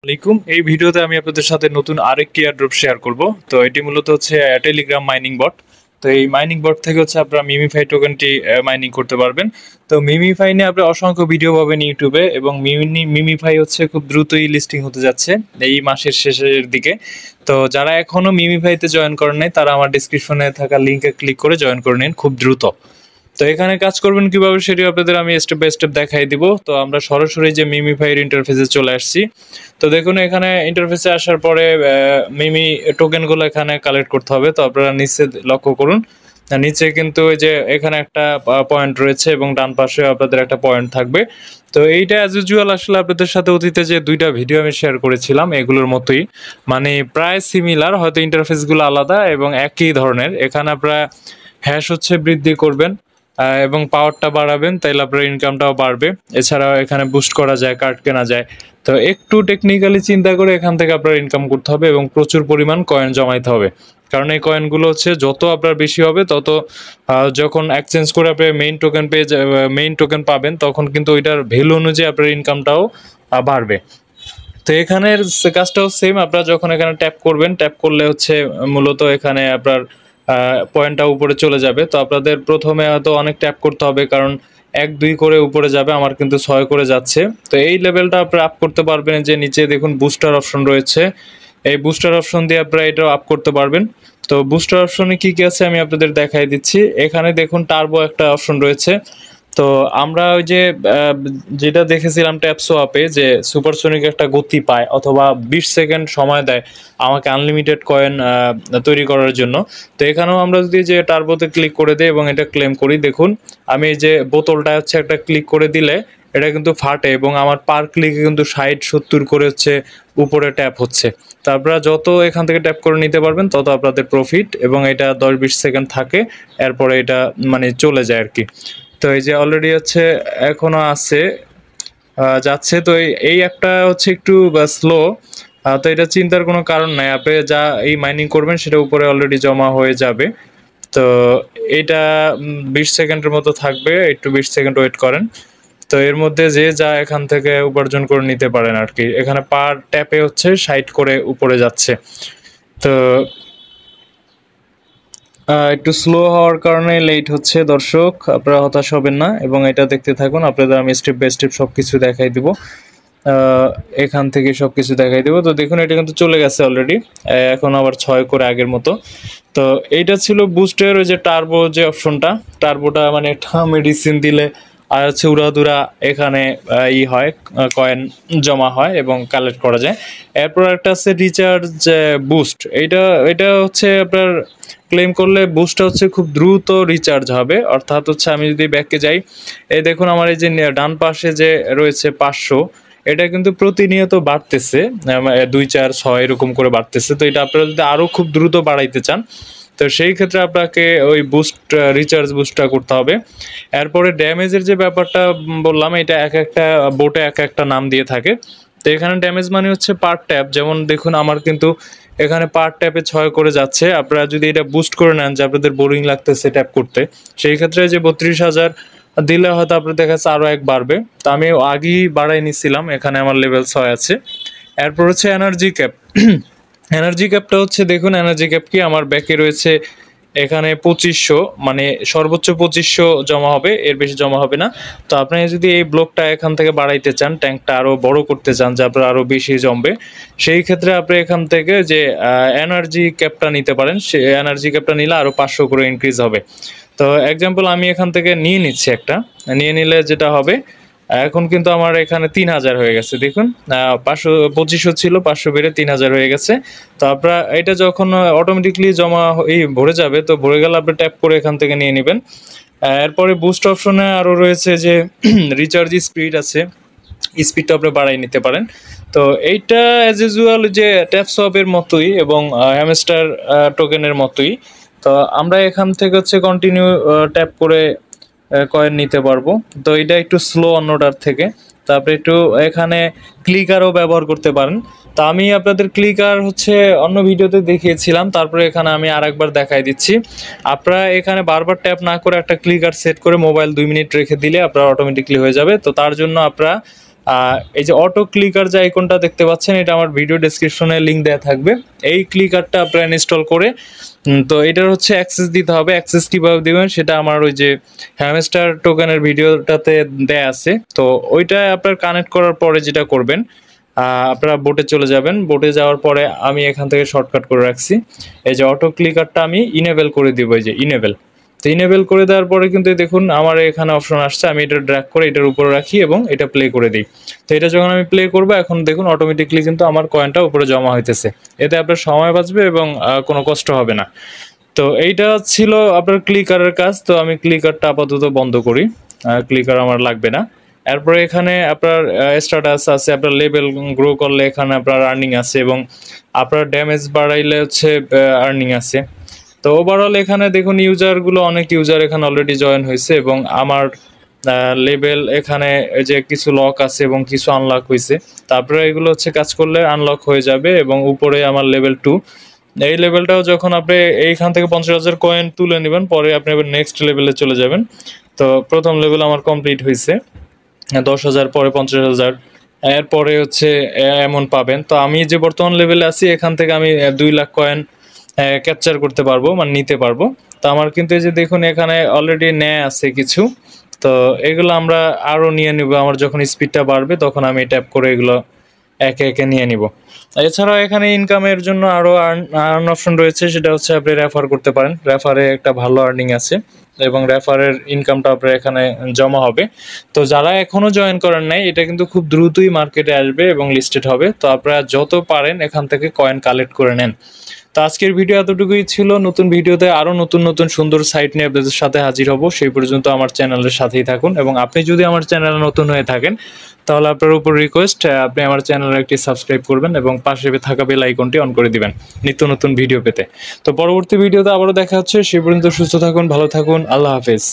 আলাইকুম। এই ভিডিওতে আমি আপনাদের সাথে নতুন আরেকটি এয়ারড্রপ শেয়ার করব। তো এটি মূলত হচ্ছে টেলিগ্রাম মাইনিং বট। তো এই মাইনিং বট থেকে হচ্ছে আপনারা মিমিফাই টোকেনটি মাইনিং করতে পারবেন। তো মিমিফাই নিয়ে আপনি অসংখ্য ভিডিও পাবেন ইউটিউবে, এবং মিমিফাই হচ্ছে খুব দ্রুতই লিস্টিং হতে যাচ্ছে এই মাসের শেষের দিকে। তো যারা এখনো মিমিফাইতে জয়েন করেন নাই, তারা আমার ডিসক্রিপশনে থাকা লিঙ্কে ক্লিক করে জয়েন করে নিন খুব দ্রুত। তো এখানে কাজ করবেন কিভাবে সেটি আপনাদের আমি স্টেপ বাই স্টেপ দেখাই দিব। তো আমরা সরাসরি যে মিমিফাইয়ের ইন্টারফেসে চলে আসছি। তো দেখুন, এখানে ইন্টারফেসে আসার পরে মিমি টোকেনগুলো এখানে কালেক্ট করতে হবে। তো আপনারা নিচে লক্ষ্য করুন, নিচে কিন্তু ওই যে এখানে একটা পয়েন্ট রয়েছে এবং ডান পাশে আপনাদের একটা পয়েন্ট থাকবে। তো এইটা অ্যাজ ইউজুয়াল আসলে আপনাদের সাথে অতীতে যে দুইটা ভিডিও আমি শেয়ার করেছিলাম এগুলোর মতোই, মানে প্রায় সিমিলার, হয়তো ইন্টারফেসগুলো আলাদা এবং একই ধরনের। এখানে আপনারা হ্যাশ হচ্ছে বৃদ্ধি করবেন এবং পাওয়ারটা বাড়াবেন, তাইলে আপনার ইনকামটাও বাড়বে। এছাড়াও এখানে বুস্ট করা যায়, কার্ড কেনা যায়। তো একটু টেকনিক্যালি চিন্তা করে এখান থেকে আপনার ইনকাম করতে হবে এবং প্রচুর পরিমাণ কয়েন জমাইতে হবে। কারণ এই কয়েনগুলো হচ্ছে যত আপনার বেশি হবে তত যখন এক্সচেঞ্জ করে আপনি মেইন টোকেন পাবেন, তখন কিন্তু ওইটার ভ্যালু অনুযায়ী আপনার ইনকামটাও বাড়বে। তো এখানের কাজটাও সেম। আপনারা যখন এখানে ট্যাপ করবেন, ট্যাপ করলে হচ্ছে মূলত এখানে আপনার পয়েন্টটা উপরে চলে যাবে। তো আপনাদের প্রথমে হয়তো অনেক ট্যাপ করতে হবে, কারণ 1 2 করে উপরে যাবে, আমার কিন্তু 6 করে যাচ্ছে। তো এই লেভেলটা আপনারা আপ করতে পারবেন। যে নিচে দেখুন বুস্টার অপশন রয়েছে, এই বুস্টার অপশন দিয়ে আপনারা এটাও আপ করতে পারবেন। তো বুস্টার অপশনে কি কি আছে আমি আপনাদের দেখাই দিচ্ছি। এখানে দেখুন টার্বো একটা অপশন রয়েছে। তো আমরা ওই যে যেটা দেখেছিলাম ট্যাপ সোয়াপে, যে সুপারসনিক একটা গতি পায় অথবা 20 সেকেন্ড সময় দেয় আমাকে আনলিমিটেড কয়েন তৈরি করার জন্য। তো এখানেও আমরা যদি যে টার্বোতে ক্লিক করে দিই এবং এটা ক্লেম করি, দেখুন আমি এই যে বোতলটা হচ্ছে একটা ক্লিক করে দিলে এটা কিন্তু ফাটে এবং আমার পার ক্লিকে কিন্তু 60 70 করে হচ্ছে উপরে ট্যাপ হচ্ছে। তো আপনারা যত এখান থেকে ট্যাপ করে নিতে পারবেন তত আপনাদের প্রফিট, এবং এটা 10 20 সেকেন্ড থাকে, এরপরে এটা মানে চলে যায় আর কি। তো এই যে অলরেডি হচ্ছে এখনো আছে, যাচ্ছে। তো এই একটা হচ্ছে একটু স্লো। তো এটা চিন্তার কোনো কারণ নাই, আপনি যা এই মাইনিং করবেন সেটা উপরে অলরেডি জমা হয়ে যাবে। তো এটা 20 সেকেন্ডের মতো থাকবে, একটু 20 সেকেন্ড ওয়েট করেন। তো এর মধ্যে যে যা এখান থেকে উপার্জন করে নিতে পারেন আর কি। এখানে পার ট্যাপে হচ্ছে 60 করে উপরে যাচ্ছে। তো একটু স্লো হওয়ার কারণে লেট হচ্ছে দর্শক, আপনারা হতাশ হবেন না এবং এটা দেখতে থাকুন। আপনাদের আমি স্টেপ বাই স্টেপ সব কিছু দেখাই দিব, এখান থেকে সব কিছু দেখাই দেবো। তো দেখুন এটা কিন্তু চলে গেছে অলরেডি, এখন আবার 6 করে আগের মতো। তো এইটা ছিল বুস্টের ওই যে টার্বো যে অপশনটা, টার্বোটা মানে একটা মেডিসিন দিলে আর হচ্ছে উড়াধুরা এখানে হয়, কয়েন জমা হয় এবং কালেক্ট করা যায়। এরপর একটা আছে রিচার্জ বুস্ট। এটা হচ্ছে আপনার ক্লেম করলে বুস্টটা হচ্ছে খুব দ্রুত রিচার্জ হবে। অর্থাৎ হচ্ছে আমি যদি ব্যাকে যাই, এই দেখুন আমার এই যে ডান পাশে যে রয়েছে 500, এটা কিন্তু প্রতিনিয়ত বাড়তেছে, 2 4 6 এরকম করে বাড়তেছে। তো এটা আপনারা যদি আরও খুব দ্রুত বাড়াইতে চান, তো সেই ক্ষেত্রে আপনাকে ওই রিচার্জ বুস্টটা করতে হবে। এরপরে ড্যামেজের যে ব্যাপারটা বললাম, এটা এক একটা বোটে এক একটা নাম দিয়ে থাকে। তো এখানে ড্যামেজ মানে হচ্ছে পার ট্যাপ, যেমন দেখুন আমার কিন্তু এখানে পার ট্যাপে 6 করে যাচ্ছে। আপনারা যদি এটা বুস্ট করে নেন, যে আপনাদের বোরিং লাগতেছে ট্যাপ করতে, সেই ক্ষেত্রে যে 32,000 দিলে হয়তো আপনার দেখা যাচ্ছে আরও 1 বাড়বে। তো আমি আগেই বাড়াই নিছিলাম, এখানে আমার লেভেল 6 আছে। এরপর হচ্ছে এনার্জি ক্যাপ। এনার্জি ক্যাপটা হচ্ছে দেখুন, এনার্জি ক্যাপ কি আমার ব্যাকে রয়েছে এখানে 2500, মানে সর্বোচ্চ 2500 জমা হবে, এর বেশি জমা হবে না। তো আপনি যদি এই ব্লকটা এখান থেকে বাড়াইতে চান, ট্যাঙ্কটা আরও বড় করতে চান, যে আপনার আরও বেশি জমবে, সেই ক্ষেত্রে আপনি এখান থেকে যে এনার্জি ক্যাপটা নিতে পারেন। সে এনার্জি ক্যাপটা নিলে আরও 500 করে ইনক্রিজ হবে। তো এক্সাম্পল আমি এখান থেকে নিয়ে নিচ্ছি একটা, নিয়ে নিলে যেটা হবে, এখন কিন্তু আমার এখানে 3000 হয়ে গেছে। দেখুন 2500 ছিল, 500 বেড়ে 3000 হয়ে গেছে। তো আপনারা এটা যখন অটোমেটিকলি ভরে যাবে, তো ভরে গেলে আপনি ট্যাপ করে এখান থেকে নিয়ে নেবেন। এরপরে বুস্ট অপশনে আরও রয়েছে যে রিচার্জ স্পিড আছে, স্পিডটা আপনি বাড়াই নিতে পারেন। তো এইটা অ্যাজ ইউজুয়াল যে ট্যাপ সোয়াপের মতোই এবং হ্যামস্টার টোকেনের মতোই। তো আমরা এখান থেকে হচ্ছে কন্টিনিউ ট্যাপ করে কয়েন নিতে পারবো। তো এটা একটু স্লো অন্যটার থেকে। তারপরে একটু এখানে ক্লিকারও ব্যবহার করতে পারেন। তো আমি আপনাদের ক্লিকার হচ্ছে অন্য ভিডিওতে দেখিয়েছিলাম, তারপরে এখানে আমি আরেকবার দেখাই দিচ্ছি। আপনারা এখানে বারবার ট্যাপ না করে একটা ক্লিকার সেট করে মোবাইল 2 মিনিট রেখে দিলে আপনার অটোমেটিকলি হয়ে যাবে। তো তার জন্য আপনারা এই যে অটো ক্লিকার যে আইকনটা দেখতে পাচ্ছেন, এটা আমার ভিডিও ডেসক্রিপশনে লিঙ্ক দেওয়া থাকবে। এই ক্লিকারটা আপনারা ইনস্টল করে তো এটার হচ্ছে অ্যাক্সেস দিতে হবে। অ্যাক্সেস কীভাবে দেবেন সেটা আমার ওই যে হ্যামস্টার টোকেনের ভিডিওটাতে দেয়া আছে। তো ওইটা আপনার কানেক্ট করার পরে যেটা করবেন, আপনারা বোটে চলে যাবেন। বোটে যাওয়ার পরে আমি এখান থেকে শর্টকাট করে রাখছি, এই যে অটো ক্লিকারটা আমি ইনেবল করে দিব, এই যে ইনেবল। তো ইনেবল করে দেওয়ার পরে কিন্তু দেখুন আমার এখানে অপশন আসছে, আমি এটা ড্র্যাগ করে এটার উপরে রাখি এবং এটা প্লে করে দিই। তো এটা যখন আমি প্লে করবো, এখন দেখুন অটোমেটিকলি কিন্তু আমার কয়েনটা উপরে জমা হইতেছে। এতে আপনার সময় বাঁচবে এবং কোনো কষ্ট হবে না। তো এইটা ছিল আপনার ক্লিকারের কাজ। তো আমি ক্লিকারটা আপাতত বন্ধ করি, ক্লিকার আমার লাগবে না। এরপরে এখানে আপনার স্ট্যাটাস আছে, আপনার লেভেল গ্রো করলে এখানে আপনার আর্নিং আছে এবং আপনার ড্যামেজ বাড়াইলে হচ্ছে আর্নিং আছে। তো ওভারঅল এখানে দেখুন ইউজারগুলো, অনেক ইউজার এখানে অলরেডি জয়েন হয়েছে এবং আমার লেভেল এখানে যে কিছু লক আছে এবং কিছু আনলক হয়েছে। তারপরে এগুলো হচ্ছে কাজ করলে আনলক হয়ে যাবে এবং উপরে আমার লেভেল 2, এই লেভেলটাও যখন আপনি এইখান থেকে 50,000 কয়েন তুলে নেবেন, পরে আপনি নেক্সট লেভেলে চলে যাবেন। তো প্রথম লেভেল আমার কমপ্লিট হয়েছে 10,000, পরে 50,000, এরপরে হচ্ছে এমন পাবেন। তো আমি যে বর্তমান লেভেলে আছি, এখান থেকে আমি 2 লাখ কয়েন ক্যাপচার করতে পারবো, মানে নিতে পারবো। তো আমার কিন্তু এই যে দেখুন এখানে অলরেডি নেয় আছে কিছু। তো এগুলো আমরা আরও নিয়ে নিব, আমার যখন স্পিডটা বাড়বে তখন আমি ট্যাপ করে এগুলো একে একে নিয়ে নিব। এছাড়াও এখানে ইনকামের জন্য আরও আর্ন অপশন রয়েছে, সেটা হচ্ছে আপনি রেফার করতে পারেন। রেফারে একটা ভালো আর্নিং আছে এবং রেফারের ইনকামটা আপনার এখানে জমা হবে। তো যারা এখনও জয়েন করেন নাই, এটা কিন্তু খুব দ্রুতই মার্কেটে আসবে এবং লিস্টেড হবে। তো আপনারা যত পারেন এখান থেকে কয়েন কালেক্ট করে নেন। তো আজকের ভিডিও এতটুকুই ছিল। নতুন ভিডিওতে আরও নতুন নতুন সুন্দর সাইট নিয়ে আপনাদের সাথে হাজির হব। সেই পর্যন্ত আমার চ্যানেলের সাথেই থাকুন এবং আপনি যদি আমার চ্যানেলে নতুন হয়ে থাকেন, তাহলে আপনার উপর রিকোয়েস্ট, আপনি আমার চ্যানেলে একটি সাবস্ক্রাইব করবেন এবং পাশে থাকা বেল আইকনটি অন করে দিবেন নিত্য নতুন ভিডিও পেতে। তো পরবর্তী ভিডিওতে আবারও দেখা হচ্ছে। সেই পর্যন্ত সুস্থ থাকুন, ভালো থাকুন, আল্লাহ হাফেজ।